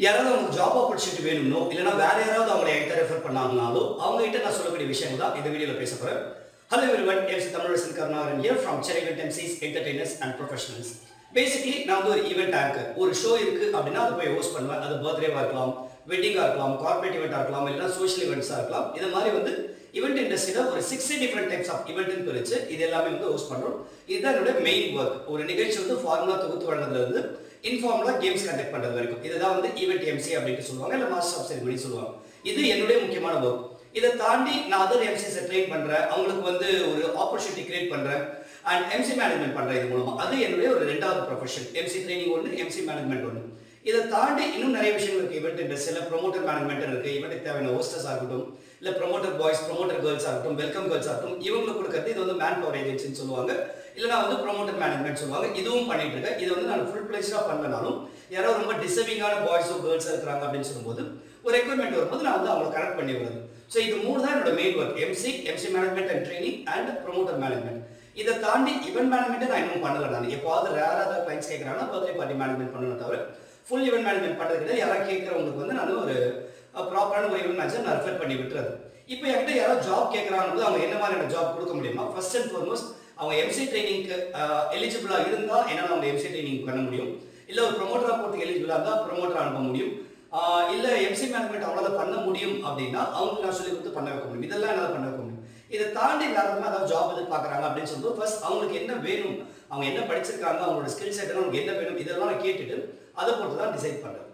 யாராவது அவங்க job opportunity வேணும்னோ இல்லைனா வேற யாராவது அவங்களை என்கிட்ட ரெஃபர் பண்ணாங்கனாலோ அவங்க கிட்ட நான் சொல்லக்கூடிய விஷயங்கள் தான் இந்த வீடியோவில் பேச போகிறேன். Hello everyone, MC Tamilarasan Karunakaran hear from Chennai event MCs entertainers and professionals. Basically நான் வந்து ஒரு ஈவெண்ட் ஆங்கர். ஒரு ஷோ இருக்கு அப்படின்னா அதை போய் ஹோஸ்ட் பண்ணுவேன். அது பர்த்டேவாக இருக்கலாம், வெட்டிங்காக இருக்கலாம், கார்பரேட் ஈவெண்ட்டாக இருக்கலாம், இல்லைனா சோஷியல் ஈவெண்ட்ஸாக இருக்கலாம். இது மாதிரி வந்து ஈவெண்ட் இண்டஸ்ட்ரியில் ஒரு 60 டிஃப்ரெண்ட் டைப்ஸ் ஆஃப் ஈவெண்ட்னு பிரிச்சு இது எல்லாமே வந்து ஹோஸ்ட் பண்ணுறோம். இதுதான் என்னோட மெயின் ஒர்க். ஒரு நிகழ்ச்சி வந்து ஃபார்முலா தொகுத்து வழங்குறதுல இருந்து இன்ஃபார்மலா கேம்ஸ் கண்டக்ட் பண்றது வரைக்கும் இதுதான் வந்து ஈவெண்ட் எம்சி அப்படின்னு சொல்லுவாங்க, இல்ல மாஸ்டர் ஆஃப் செரிமனி சொல்லுவாங்க. இது என்னுடைய முக்கியமான ஒர்க். இதை தாண்டி நான் அதர் எம்சிஸை ட்ரெயின் பண்றேன், அவங்களுக்கு வந்து ஒரு ஆப்பர்ச்சுனிட்டி கிரியேட் பண்றேன் அண்ட் எம்சி மேனேஜ்மெண்ட் பண்றேன். இது மூலமா அது என்னுடைய ஒரு ரெண்டாவது ப்ரொஃபஷன். எம்சி ட்ரைனிங் ஒன்று, எம்சி மேனேஜ்மெண்ட் ஒன்று. இதை தாண்டி இன்னும் நிறைய விஷயங்கள் இருக்கு. ஈவெண்ட் இண்டஸ்ட்ரியில் ப்ரொமோட்டர் மேனேஜ்மெண்ட் இருக்கு. ஈவெண்ட்டுக்கு தேவையான ஹோஸ்டர்ஸ் ஆகட்டும், இல்ல ப்ரொமோட்டர் பாய்ஸ், ப்ரொமோட்டர் கேர்ள்ஸ் ஆகட்டும், வெல்கம் கேர்ள்ஸ் ஆகட்டும், இவங்களுக்கு கொடுக்கறது இது வந்து மேன் பவர் ஏஜென்சின்னு சொல்லுவாங்க, இல்லைனா வந்து ப்ரொமோட்டர் மேனேஜ்மெண்ட் சொல்லுவாங்க. இதுவும் பண்ணிட்டு இருக்கேன். இது வந்து நான் ஃபுல் பிளேஜா பண்ணனாலும் யாராவது ரொம்ப டிசர்விங்கான பாய்ஸோ கேர்ள்ஸோ இருக்கிறாங்க அப்படின்னு சொல்லும்போது ஒரு ரெக்வயர்மெண்ட் வரும்போது நான் வந்து அவங்களை கனெக்ட் பண்ணி விடுறது. ஸோ இது மூணு தான் என்னோட main work. MC management and training and promoter management. இதை தாண்டி ஈவெண்ட் மேனேஜ்மெண்ட் நான் இன்னும் பண்ணல. நான் எப்போது ரேராக தான் கிளைண்ட்ஸ் கேட்குறாங்கன்னா பர்த்டே பார்ட்டி மேனேஜ்மெண்ட் பண்ணணும், தவிர ஃபுல் ஈவெண்ட் மேனேஜ்மெண்ட் பண்ணுறது கிடையாது. யாராவது கேட்குறவங்களுக்கு வந்து நான் ஒரு ப்ராப்பரான ஒரு ஈவெண்ட் மேனேஜர் நான் ரெஃபர் பண்ணி விட்டுறது. இப்போ என்கிட்ட யாராவது ஜாப் கேட்குறாங்க, அவங்க என்ன மாதிரியான ஜாப் கொடுக்க முடியுமா? ஃபர்ஸ்ட் அண்ட் ஃபார்மோஸ்ட் அவங்க எம்சி ட்ரைனிங்க்கு எலிஜிபிளாக இருந்தால் என்னால் அவங்க எம்சி ட்ரைனிங் பண்ண முடியும். இல்லை ஒரு ப்ரொமோட்டராக போகிறதுக்கு எலிஜிபிளாக இருந்தால் ப்ரொமோட்டர் அனுப்ப முடியும். இல்லை எம்சி மேனேஜ்மெண்ட் அவங்களால பண்ண முடியும் அப்படின்னா அவங்களுக்கு நான் சொல்லி கொடுத்து பண்ண வைக்க முடியும். இதெல்லாம் என்னால் பண்ண வைக்க முடியும். இதை தாண்டி யாராவது அதாவது ஜாப் எதிர்பார்க்குறாங்க அப்படின்னு சொல்லும்போது ஃபர்ஸ்ட் அவங்களுக்கு என்ன வேணும், அவங்க என்ன படிச்சிருக்காங்க, அவங்களோட ஸ்கில் செட் அவங்களுக்கு என்ன வேணும், இதெல்லாம் நான் கேட்டுட்டு அதை பொறுத்து தான் டிசைட் பண்ணுறேன்.